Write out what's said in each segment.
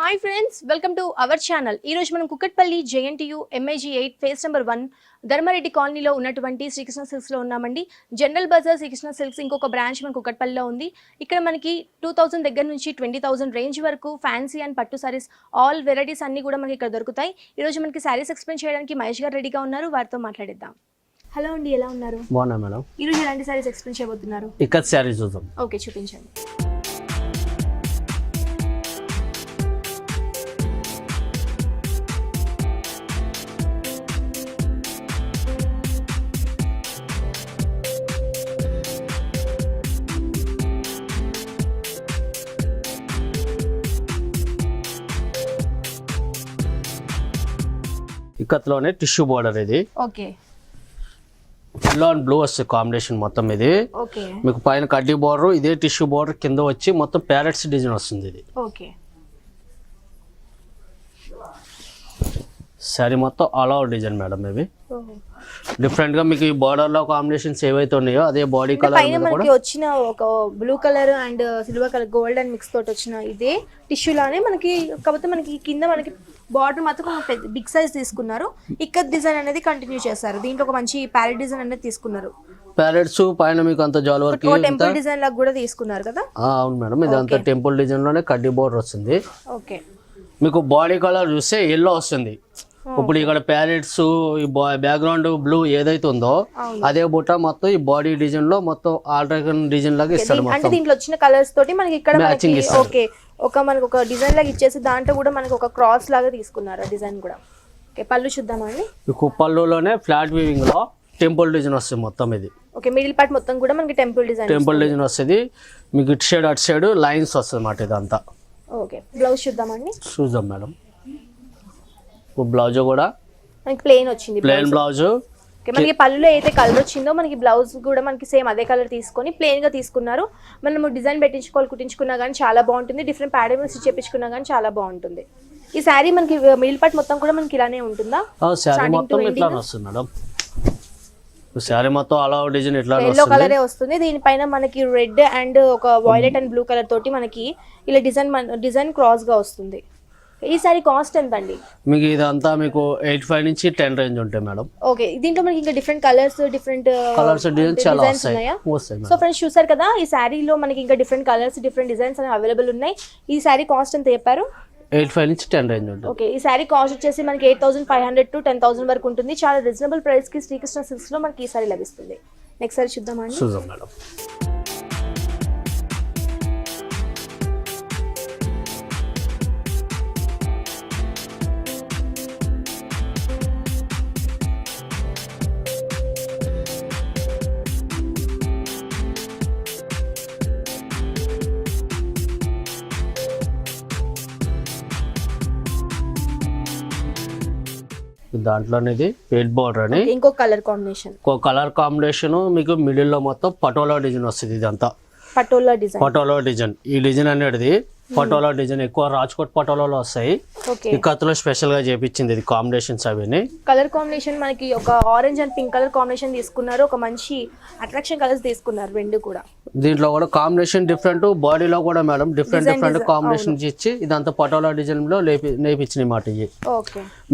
Hi friends, welcome to our channel. ఈ రోజు మనం Kukatpally JNTU MIG 8 phase number 1 Dharmareddy కాలనీలో ఉన్నటువంటి శ్రీకృష్ణ సిల్క్స్ లో ఉన్నామండి. జనరల్ బజార్ శ్రీకృష్ణ సిల్క్స్ ఇంకొక బ్రాంచ్ మన కుక్కట్పల్లిలో ఉంది. ఇక్కడ మనకి 2000 దగ్గర నుంచి 20,000 రేంజ్ వరకు ఫ్యాన్సీ అండ్ పట్టు సారీస్ ఆల్ వెరైటీస్ అన్ని కూడా మనకి ఇక్కడ దొరుకుతాయి. ఈ రోజు మనకి సారీస్ ఎక్స్ప్లెయిన్ చేయడానికి మహేష్ గారు రెడీగా ఉన్నారు. వారితో మాట్లాడిద్దాం. హలో అండి, ఎలా ఉన్నారు? బాగున్నా మేడం. ఈ రోజు ఎలాంటి సారీస్ ఎక్స్ప్లెయిన్ చేయబోతున్నారు? ఇక్కత్ సారీస్ చూద్దాం. ఓకే, చూపించండి. ఇక్కత్లోనే టిష్యూ బోర్డర్ ఇది. ఓకే, ఎల్లో అండ్ బ్లూ వస్తుంది కాంబినేషన్ మొత్తం ఇది. ఓకే, మీకు పైన కడ్డీ బోర్డర్, ఇదే టిష్యూ బోర్డర్ కింద వచ్చి మొత్తం ప్యారెట్స్ డిజైన్ వస్తుంది ఇది. ఓకే, సారీ మొత్తం ఆల్ ఓవర్ డిజైన్ మేడం. ఇవి డిఫరెంట్ గా మీకు ఈ బోర్డర్ లో కాంబినేషన్స్ ఏవైతే ఉన్నాయో అదే బాడీ కలర్ పైన మనకి వచ్చిన ఒక blue colour and silver colour gold and mix తోటి వచ్చిన ఇదే టిష్యూ లానే మనకి, కాకపోతే మనకి కింద మనకి బార్డర్ మాత్రం బిగ్ సైజ్ తీసుకున్నారు. ఇక్కత్ డిజైన్ అనేది కంటిన్యూ చేస్తారు. దీంట్లో ఒక మంచి ప్యారెట్ డిజైన్ అనేది తీసుకున్నారు. ప్యారెట్స్ పైన మీకు అంత జాల్ వర్క్ టెంపుల్ డిజైన్ లాగా కూడా తీసుకున్నారు కదా? అవును మేడం, ఇది అంతా టెంపుల్ డిజైన్ లోనే కడ్డీ బోర్డర్ వస్తుంది. ఓకే, మీకు బాడీ కలర్ చూస్తే ఎల్లో వస్తుంది. ఇప్పుడు ఇక్కడ ప్యారెట్స్ ఈ బ్యాక్గ్రౌండ్ బ్లూ ఏదైతే ఉందో అదే బుట్ట మొత్తం ఈ బాడీ డిజైన్ లో మొత్తం ఆల్టర్నేట్ డిజైన్ లాగా ఇస్తాడు. అంటే దీంట్లో వచ్చిన కలర్స్ తోటి మనకి ఇక్కడ ఓకే మనకి ఒక డిజైన్ లాగా ఇచ్చేసి దాంట్లో కూడా మనకి ఒక క్రాస్ లాగా తీసుకున్నారు ఆ డిజైన్ కూడా. ఓకే, పళ్ళు చూద్దామండి. మీకు పళ్ళులోనే ఫ్లాట్ వీవింగ్ లో టెంపుల్ డిజైన్ వస్తుంది మొత్తం ఇది. ఓకే, మిడిల్ పార్ట్ మొత్తం కూడా మనకి టెంపుల్ డిజైన్ వస్తుంది. మీకు ఇటు సైడ్ అటు సైడ్ లైన్స్ వస్తుంది అన్నమాట ఇదంతా. ఓకే, బ్లౌజ్ చూద్దామండి. చూద్దాం మేడం. బ్లౌజ్ కూడా మనకి ప్లెయిన్ వచ్చింది, ప్లెయిన్ బ్లౌజ్. మనకి పళ్ళులో అయితే కలర్ వచ్చిందో మనకి బ్లౌజ్ కూడా మనకి సేమ్ అదే కలర్ తీసుకొని ప్లెయిన్ గా తీసుకున్నారు. మనము డిజైన్ కుట్టించుకున్నా కానీ చాలా బాగుంటుంది. డిఫరెంట్ ప్యాటర్న్స్ చేపించుకున్నా కానీ చాలా బాగుంటుంది. ఈ శారీ మనకి మిడిల్ పార్ట్ మొత్తం కూడా మనకి ఇలానే ఉంటుందా? శారీ మొత్తం ఇట్లానే వస్తుంది మేడం. శారీ మొత్తం అలా డిజైన్ ఇట్లా ఎల్లో కలరే వస్తుంది. దీనిపైన మనకి రెడ్ అండ్ ఒక వైలెట్ అండ్ బ్లూ కలర్ తోటి మనకి ఇలా డిజైన్ క్రాస్ గా వస్తుంది. ఈ సారీ కాస్ట్ ఎంత అండి? మీకు ఇదంతా మీకు 85 నుంచి 10 రేంజ్ ఉంటాయి మేడం. ఓకే, దీంట్లో మనకి ఇంకా డిఫరెంట్ కలర్స్ డిజైన్స్ చాలా వస్తాయి. సో ఫ్రెండ్స్ చూసారు కదా, ఈ శారీలో మనకి ఇంకా డిఫరెంట్ కలర్స్ డిఫరెంట్ డిజైన్స్ అనేవి అవైలబుల్ ఉన్నాయి. ఈ శారీ కాస్ట్ ఎంత చెప్పారు? 85 నుంచి 10 రేంజ్ ఉంటుంది. ఓకే, ఈ శారీ కాస్ట్ వచ్చేసి మనకి 8,500 to 10,000 వరకు ఉంటుంది. చాలా రీజనబుల్ ప్రైస్ కి శ్రీకృష్ణ సిల్క్స్ లో మనకి ఈ సారీ లభిస్తుంది. నెక్స్ట్ సారీ చూద్దామండి. చూద్దాం మేడం. దాంట్లోనేది పెయిట్ బోర్డర్ అని ఇంకో కలర్ కాంబినేషన్ మీకు మిడిల్ లో మొత్తం పటోలా డిజైన్ వస్తుంది. ఇదంతా పటోలా డిజైన్. ఈ డిజైన్ అనేది పటోలా డిజైన్ ఎక్కువ రాజ్కోట్ పటోలాలో వస్తాయి. ఈ కత్తులో స్పెషల్ గా చేపించింది ఇది కాంబినేషన్స్. అవి కలర్ కాంబినేషన్ మనకి ఒక orange and pink colour combination తీసుకున్నారు. ఒక మంచి అట్రాక్షన్ కలర్స్ తీసుకున్నారు రెండు కూడా. దీంట్లో కూడా కాంబినేషన్ డిఫరెంట్, బాడీలో కూడా మేడం డిఫరెంట్ కాంబినేషన్ ఇచ్చి ఇదంతా పటోలా డిజైన్ లో నేర్పించిన మాట. ఇది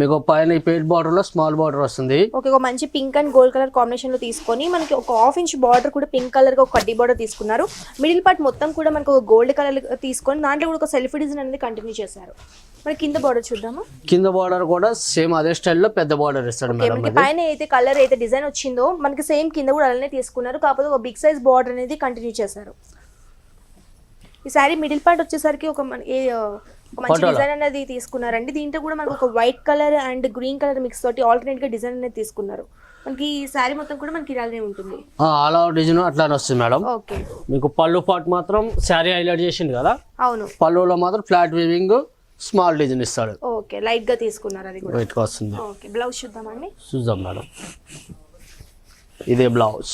మీకు పైన ఈ పెయిట్ బార్డర్ లో స్మాల్ బార్డర్ వస్తుంది. ఒక మంచి pink and gold colour combination లో తీసుకొని మనకి ఒక 1/2 ఇంచ్ బార్డర్ కూడా పింక్ కలర్ గా ఒక కడ్డీ బార్డర్ తీసుకున్నారు. మిడిల్ పార్ట్ మొత్తం కూడా మనకి ఒక గోల్డ్ కలర్ తీసుకొని దాంట్లో కూడా ఒక సెల్ఫ్ డిజైన్ అనేది కంటిన్యూ చేశారు. మరి కింద బార్డర్ చూద్దాము. కింద బార్డర్ కూడా సేమ్ అదే స్టైల్లో పెద్ద బార్డర్ ఇస్తాడు మేడం. మనకి పైన అయితే కలర్ అయితే డిజైన్ వచ్చిందో మనకి సేమ్ కింద కూడా అలానే తీసుకున్నారు. కాకపోతే ఒక బిగ్ సైజ్ బార్డర్ అనేది కంటిన్యూ చేశారు. ఈ సారీ మిడిల్ పార్ట్ వచ్చేసరికి ఒక మంచి డిజైన్ అనేది తీసుకున్నారండి. దీంట్లో కూడా మనకు ఒక white colour and green colour mix తోటి ఆల్టర్నేట్ గా డిజైన్ అనేది తీసుకున్నారు. మనకి ఈ సారీ మొత్తం కూడా మనకి ఇలానే ఉంటుంది. ఆల్ ఓవర్ డిజైన్ అట్లానే వస్తుంది మేడం. ఓకే, మీకు పళ్ళు పార్ట్ మాత్రం సారీ హైలైట్ చేసింది కదా. అవును, పళ్ళులో మాత్రం ఫ్లాట్ వీవింగ్ స్మాల్ డిజైన్ ఇస్తాడు. ఓకే, లైట్ గా తీసుకున్నారు. అది కూడా వైట్ గా వస్తుంది. ఓకే, బ్లౌజ్ చూద్దామండి. చూద్దాం మేడం. ఇదే బ్లౌజ్.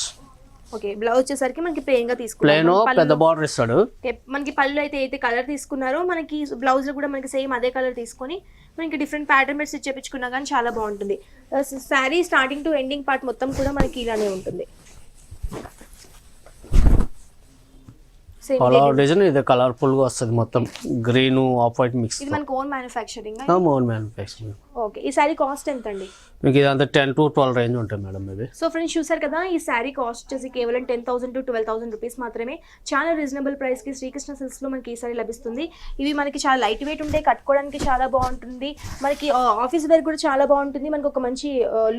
ఓకే, బ్లౌజ్ వచ్చేసరికి మనకి ప్లెయిన్ గా తీసుకున్నారు. పెద్ద బార్డర్ ఇస్తాడు. మనకి పళ్ళు అయితే కలర్ తీసుకున్నారు. మనకి బ్లౌజ్ లో కూడా మనకి సేమ్ అదే కలర్ తీసుకొని మనకి డిఫరెంట్ ప్యాటర్న్ మీద స్టిచ్ చేయించుకున్నా కానీ చాలా బాగుంటుంది. Sari starting to ending part మొత్తం కూడా మనకి ఇలానే ఉంటుంది. సేమ్ ఆల్ ఓవర్ డిజైన్ ఇది కలర్ఫుల్ గా వస్తుంది మొత్తం గ్రీన్ ఆఫ్ వైట్ మిక్స్ ఇది మనకి own manufacturing own manufacturing. Okay, ఈ సారీ కాస్ట్ ఎంత అండి? మీకు ఇదంతా 10 to 12 రేంజ్ ఉంటాయి మేడం ఇవి. సో ఫ్రెండ్స్ చూసారు కదా, ఈ శారీ కాస్ట్ వచ్చేసి కేవలం 10,000 to 12,000 రూపీస్ మాత్రమే. చాలా రీజనబుల్ ప్రైస్ కి శ్రీకృష్ణ సిల్క్స్ లో మనకి ఈ సారీ లభిస్తుంది. ఇవి మనకి చాలా లైట్ వెయిట్ ఉంటాయి, కట్టుకోవడానికి చాలా బాగుంటుంది, మనకి ఆఫీస్ వేర్ కూడా చాలా బాగుంటుంది, మనకి ఒక మంచి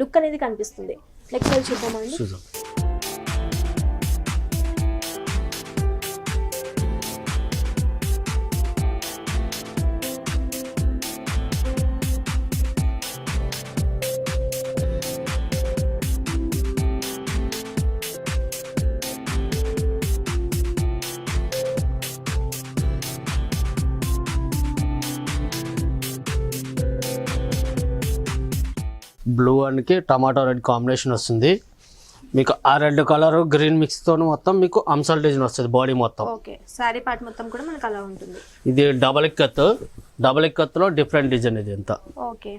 లుక్ అనేది కనిపిస్తుంది. నెక్స్ట్ సారీ చూద్దామండి. చూద్దాం. బ్లూ అండ్కి టమాటో రెడ్ కాంబినేషన్ వస్తుంది. మీకు ఆ రెడ్ కలర్ గ్రీన్ మిక్స్ తో మొత్తం మీకు అంశల్ డిజైన్ వస్తుంది బాడీ మొత్తం. ఓకే, సారీ పార్ట్ మొత్తం కూడా మనకి అలా ఉంటుంది. ఇది డబల్ ఇక్కత్ లో డిఫరెంట్ డిజైన్ ఇది ఎంత. ఓకే,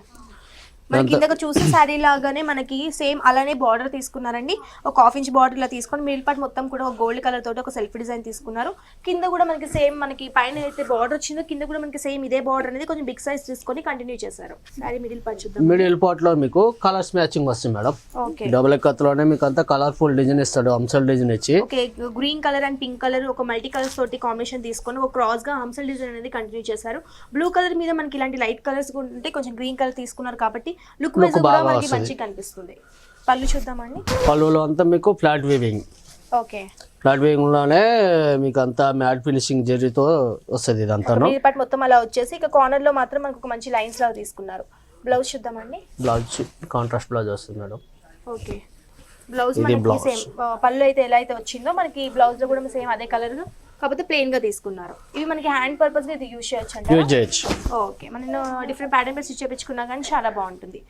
మనకి ఇందాక చూసే శారీ లాగానే మనకి సేమ్ అలానే బార్డర్ తీసుకున్నారండి. ఒక 1/2 ఇంచ్ బార్డర్ ఇలా తీసుకొని మిడిల్ పార్ట్ మొత్తం కూడా ఒక గోల్డ్ కలర్ తోటి ఒక సెల్ఫ్ డిజైన్ తీసుకున్నారు. కింద కూడా మనకి సేమ్ మనకి పైన అయితే బార్డర్ వచ్చిందో కింద కూడా మనకి సేమ్ ఇదే బార్డర్ అనేది కొంచెం బిగ్ సైజ్ తీసుకొని కంటిన్యూ చేశారు. శారీ మిడిల్ పార్ట్ చూద్దాం. మిడిల్ పార్ట్ లో మీకు కలర్స్ మ్యాచింగ్ వస్తుంది మేడం. ఓకే, డబల్ ఇక్కత్ లోనే మీకు అంతా కలర్ఫుల్ డిజైన్ ఇస్తాడు, అంశల్ డిజైన్ ఇచ్చి. Okay, green colour and pink colour ఒక మల్టీ కలర్స్ తోటి కాంబినేషన్ తీసుకొని ఒక క్రాస్ గా హంసల్ డిజైన్ అనేది కంటిన్యూ చేశారు. బ్లూ కలర్ మీద మనకి ఇలాంటి లైట్ కలర్స్ ఉంటే కొంచెం గ్రీన్ కలర్ తీసుకున్నారు కాబట్టి లుక్ వైజ్ కూడా మనకి మంచి కనిపిస్తుంది. పళ్ళు చూద్దామండి. పళ్ళులో అంతా మీకు flat weaving. Okay, flat weaving లోనే మీకు అంతా మ్యాట్ ఫినిషింగ్ జెర్రీతో వస్తుంది ఇదంతా. మిడిల్ పార్ట్ మొత్తం అలా వచ్చేసి ఇక కార్నర్ లో మాత్రం మనకు ఒక మంచి లైన్స్ లాగా తీసుకున్నారు. బ్లౌజ్ చూద్దామండి. బ్లౌజ్ కాంట్రాస్ట్ బ్లౌజ్ వస్తుంది మేడం. ఓకే, బ్లౌజ్ మనకి సేమ్ పళ్ళు అయితే ఎలా అయితే వచ్చిందో మనకి బ్లౌజ్ లో కూడా సేమ్ అదే కలర్ కాకపోతే ప్లెయిన్ గా తీసుకున్నారు. ఇవి మనకి హ్యాండ్ పర్పస్ గా ఇది యూజ్ చేయొచ్చు అంటే. ఓకే, మనం డిఫరెంట్ ప్యాటర్న్ పై స్టిచ్ చేయించుకున్నా కానీ చాలా బాగుంటుంది.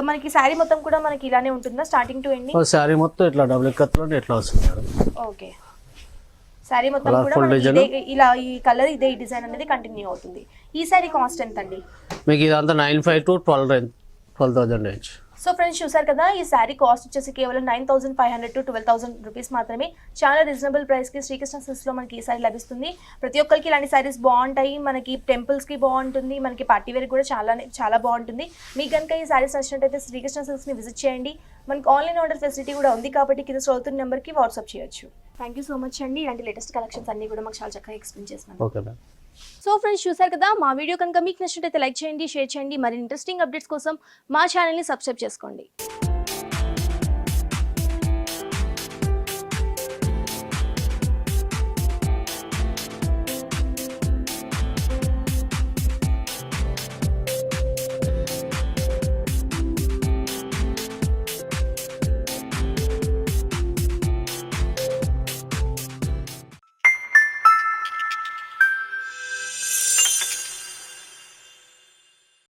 మనకి శారీ మొత్తం కూడా మనకి ఇలానే ఉంటుందా స్టార్టింగ్ టు ఎండింగ్? శారీ మొత్తం ఇట్లా డబుల్ ఇక్కత్ లో ఇట్లా వస్తుంది మేడం. ఓకే, శారీ మొత్తం కూడా మనకి ఇలా ఈ కలర్ ఇదే డిజైన్ అనేది కంటిన్యూ అవుతుంది. ఈ శారీ కాస్ట్ ఎంత అండి? మీకు ఇదంతా 9,500 to 12,000 రేంజ్. సో ఫ్రెండ్స్ చూసారు కదా, ఈ శారీ కాస్ట్ వచ్చేసి కేవలం 9,500 to 12,000 రూపీస్ మాత్రమే. చాలా రీజనబుల్ ప్రైస్ కి శ్రీకృష్ణ సిల్క్స్ లో మనకి ఈ సారీ లభిస్తుంది. ప్రతి ఒక్కరికి ఇలాంటి సారీస్ బాగుంటాయి, మనకి టెంపుల్స్ కి బాగుంటుంది, మనకి పార్టీ వేర్ కూడా చాలా బాగుంటుంది. మీకు కనుక ఈ సారీస్ నచ్చినట్టయితే శ్రీకృష్ణ సిల్క్స్ ని విజిట్ చేయండి. మనకి ఆన్లైన్ ఆర్డర్ ఫెసిలిటీ కూడా ఉంది కాబట్టి కింద స్క్రోల్ అవుతున్న నెంబర్ కి వాట్సాప్ చేయొచ్చు. థ్యాంక్ యూ సో మచ్ అండి, ఇలాంటి లేటెస్ట్ కలెక్షన్స్ అన్ని కూడా మాకు చాలా చక్కగా ఎక్స్ప్లెయిన్ చేస్తున్నాను. Okay ma'am. సో ఫ్రెండ్స్ చూసారు కదా, మా వీడియో కనుక మీకు నచ్చినట్టయితే లైక్ చేయండి, షేర్ చేయండి. మరి ఇంట్రెస్టింగ్ అప్డేట్స్ కోసం మా ఛానల్ని సబ్స్క్రైబ్ చేసుకోండి.